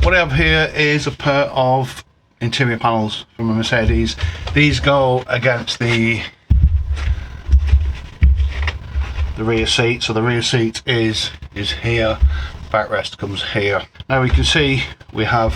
what I have here is a pair of interior panels from a Mercedes. These go against the rear seat, so the rear seat is here, backrest comes here. Now we can see we have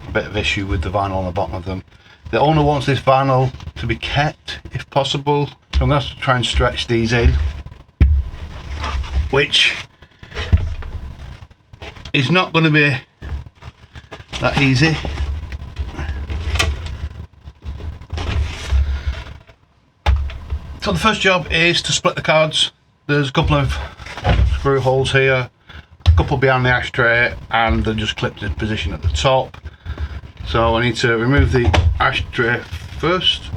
a bit of issue with the vinyl on the bottom of them. The owner wants this vinyl to be kept if possible, so I'm going to have to try and stretch these in, which is not going to be that easy. So the first job is to split the cards. There's a couple of screw holes here, a couple behind the ashtray, and they're just clipped in position at the top. So I need to remove the ashtray first.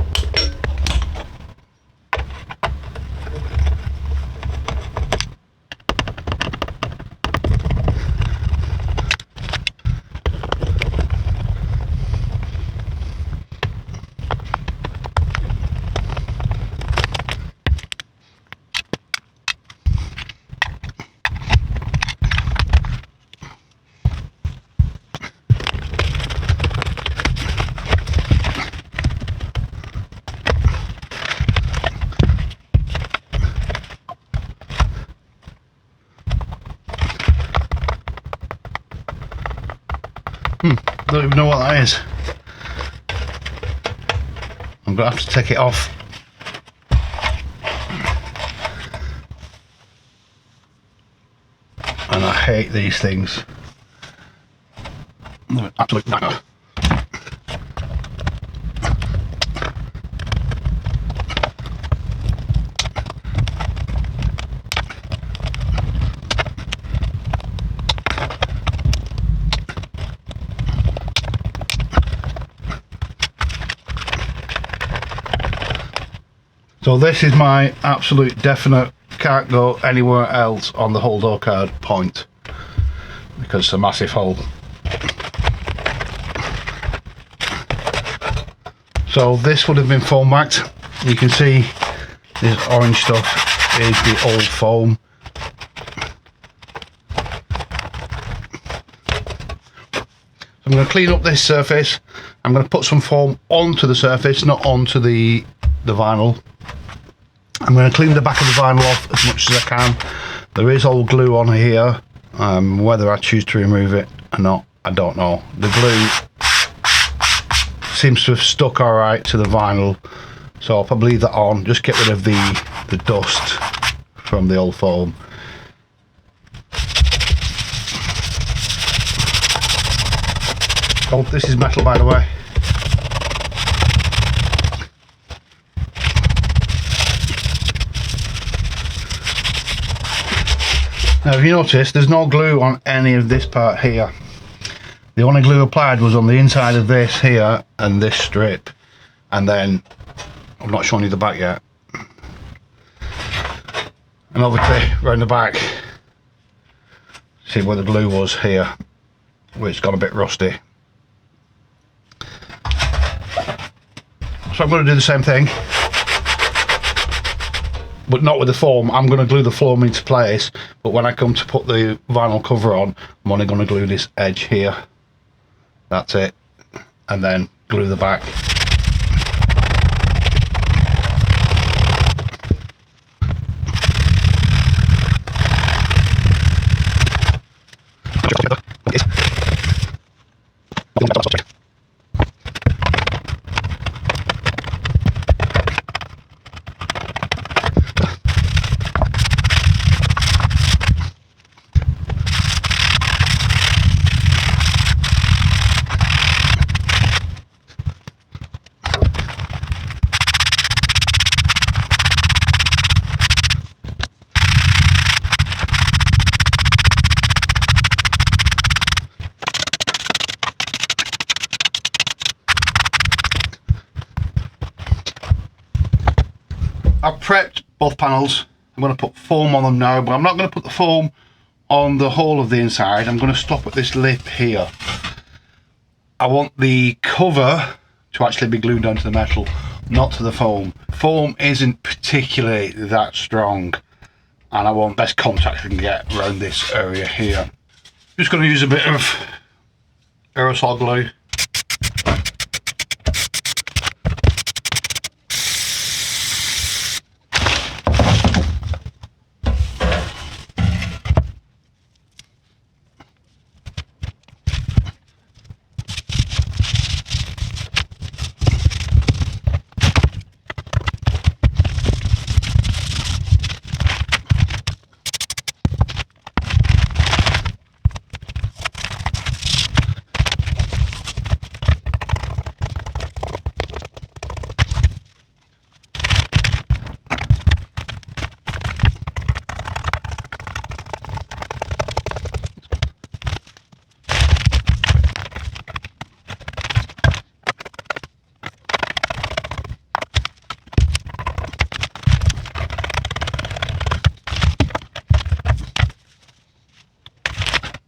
Don't even know what that is. I'm gonna have to take it off. And I hate these things. They're an absolute nightmare. So this is my absolute definite can't go anywhere else on the whole door card point, because it's a massive hole. So this would have been foam backed. You can see this orange stuff is the old foam. So I'm going to clean up this surface. I'm going to put some foam onto the surface, not onto the vinyl. I'm going to clean the back of the vinyl off as much as I can. There is old glue on here. Whether I choose to remove it or not, I don't know. The glue seems to have stuck alright to the vinyl, so I'll probably leave that on. Just get rid of the dust from the old foam. Oh, this is metal, by the way. Now if you notice, there's no glue on any of this part here. The only glue applied was on the inside of this here and this strip, and then I'm not showing you the back yet. And obviously around the back, see where the glue was here, where it's got a bit rusty. So I'm going to do the same thing, but not with the foam. I'm going to glue the foam into place, but when I come to put the vinyl cover on, I'm only going to glue this edge here. That's it. And then glue the back. I've prepped both panels. I'm going to put foam on them now, but I'm not going to put the foam on the whole of the inside. I'm going to stop at this lip here. I want the cover to actually be glued onto the metal, not to the foam. Foam isn't particularly that strong, and I want best contact I can get around this area here. Just going to use a bit of aerosol glue.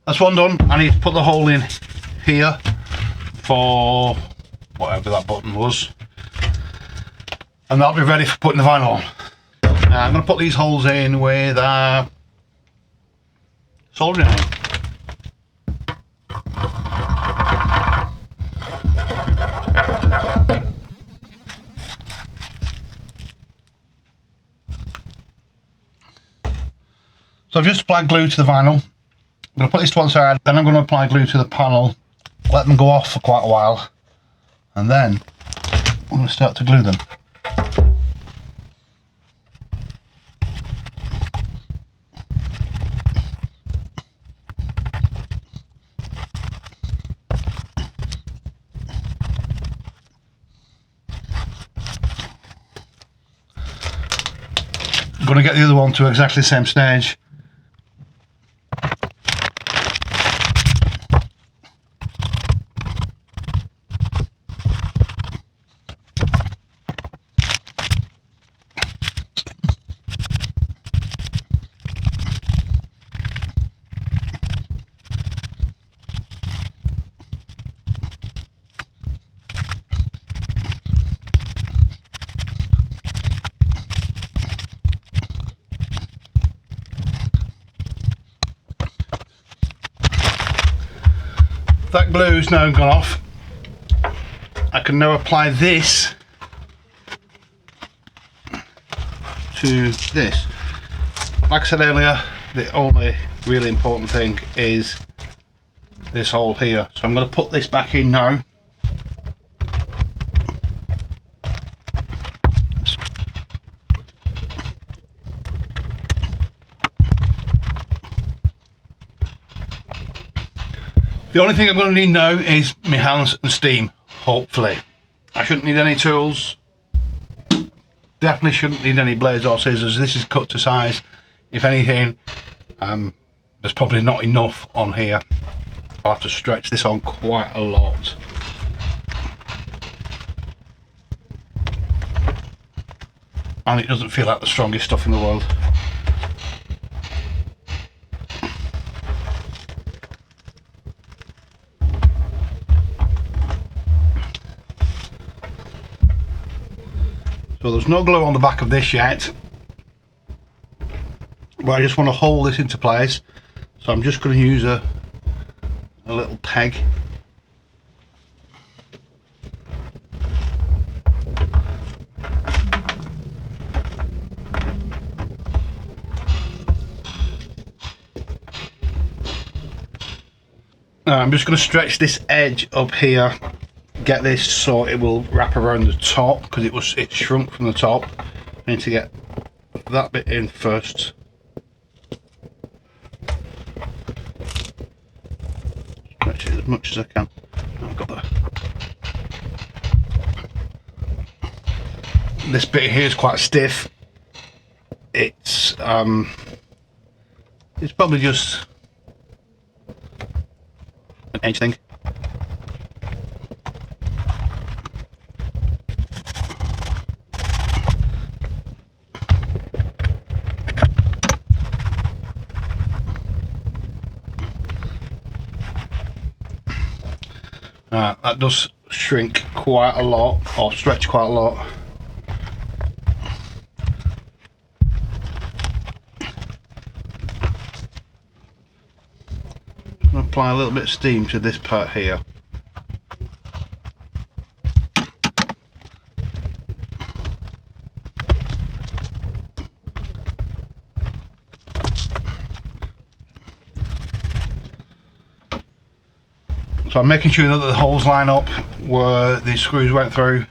That's one done. I need to put the hole in here for whatever that button was, and that'll be ready for putting the vinyl on. I'm going to put these holes in with soldering iron. So I've just applied glue to the vinyl. I'm going to put this to one side, then I'm going to apply glue to the panel, let them go off for quite a while, and then I'm going to start to glue them. I'm going to get the other one to exactly the same stage. That glue's now gone off. I can now apply this to this. Like I said earlier, the only really important thing is this hole here. So I'm going to put this back in now. The only thing I'm going to need now is my hands and steam, hopefully. I shouldn't need any tools. Definitely shouldn't need any blades or scissors. This is cut to size. If anything, there's probably not enough on here. I'll have to stretch this on quite a lot. And it doesn't feel like the strongest stuff in the world. So there's no glue on the back of this yet, but I just want to hold this into place. So I'm just going to use a little peg. I'm just going to stretch this edge up here, get this so it will wrap around the top, because it shrunk from the top. I need to get that bit in first. Stretch it as much as I can. I've got that. This bit here is quite stiff. It's probably just an edge thing. That does shrink quite a lot, or stretch quite a lot. I'm going to apply a little bit of steam to this part here. So I'm making sure that the holes line up where the screws went through.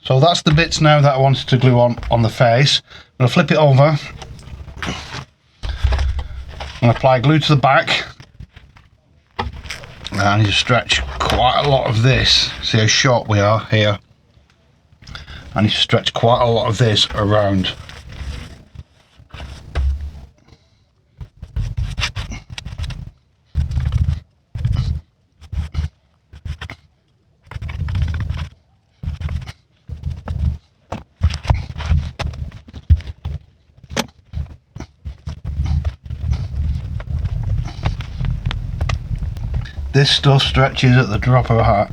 So that's the bits now that I wanted to glue on the face. I'm going to flip it over and apply glue to the back. And I need to stretch quite a lot of this. See how short we are here? I need to stretch quite a lot of this around. This stuff stretches at the drop of a hat.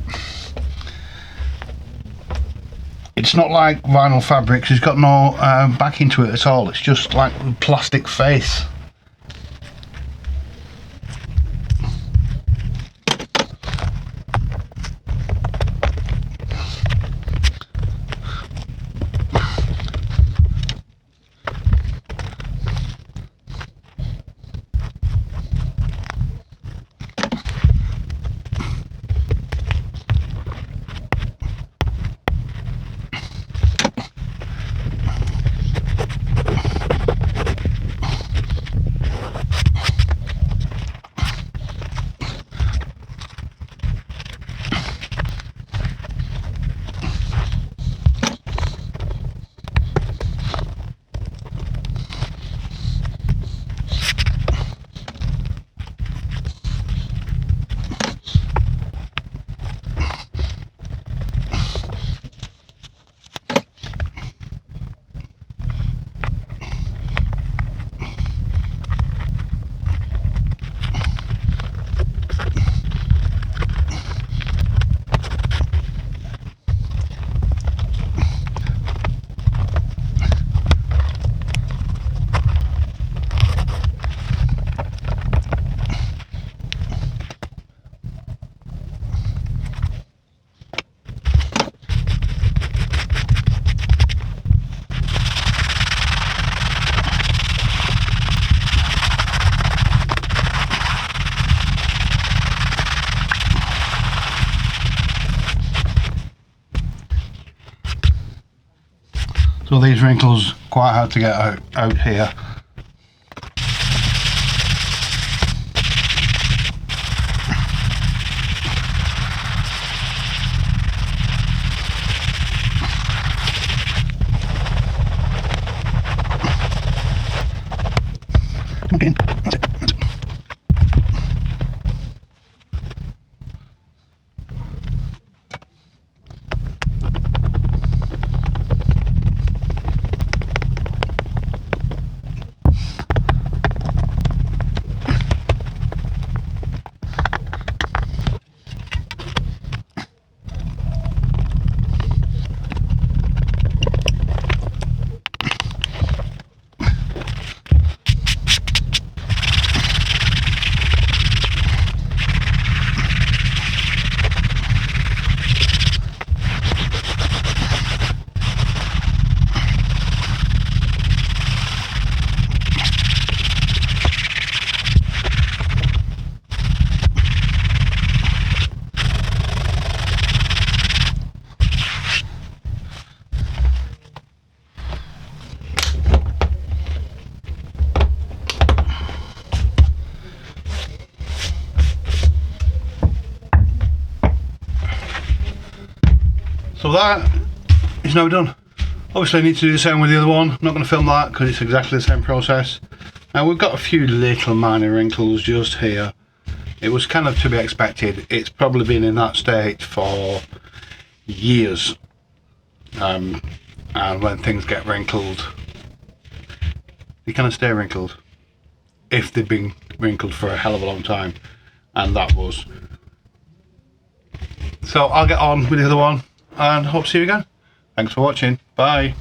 It's not like vinyl fabrics, it's got no backing to it at all, it's just like a plastic face. So these wrinkles quite hard to get out here. Okay, that's it. So that is now done. Obviously I need to do the same with the other one. I'm not going to film that because it's exactly the same process. Now we've got a few little minor wrinkles just here. It was kind of to be expected. It's probably been in that state for years. And when things get wrinkled, they kind of stay wrinkled. if they've been wrinkled for a hell of a long time, and that was. So I'll get on with the other one and hope to see you again. Thanks for watching. Bye.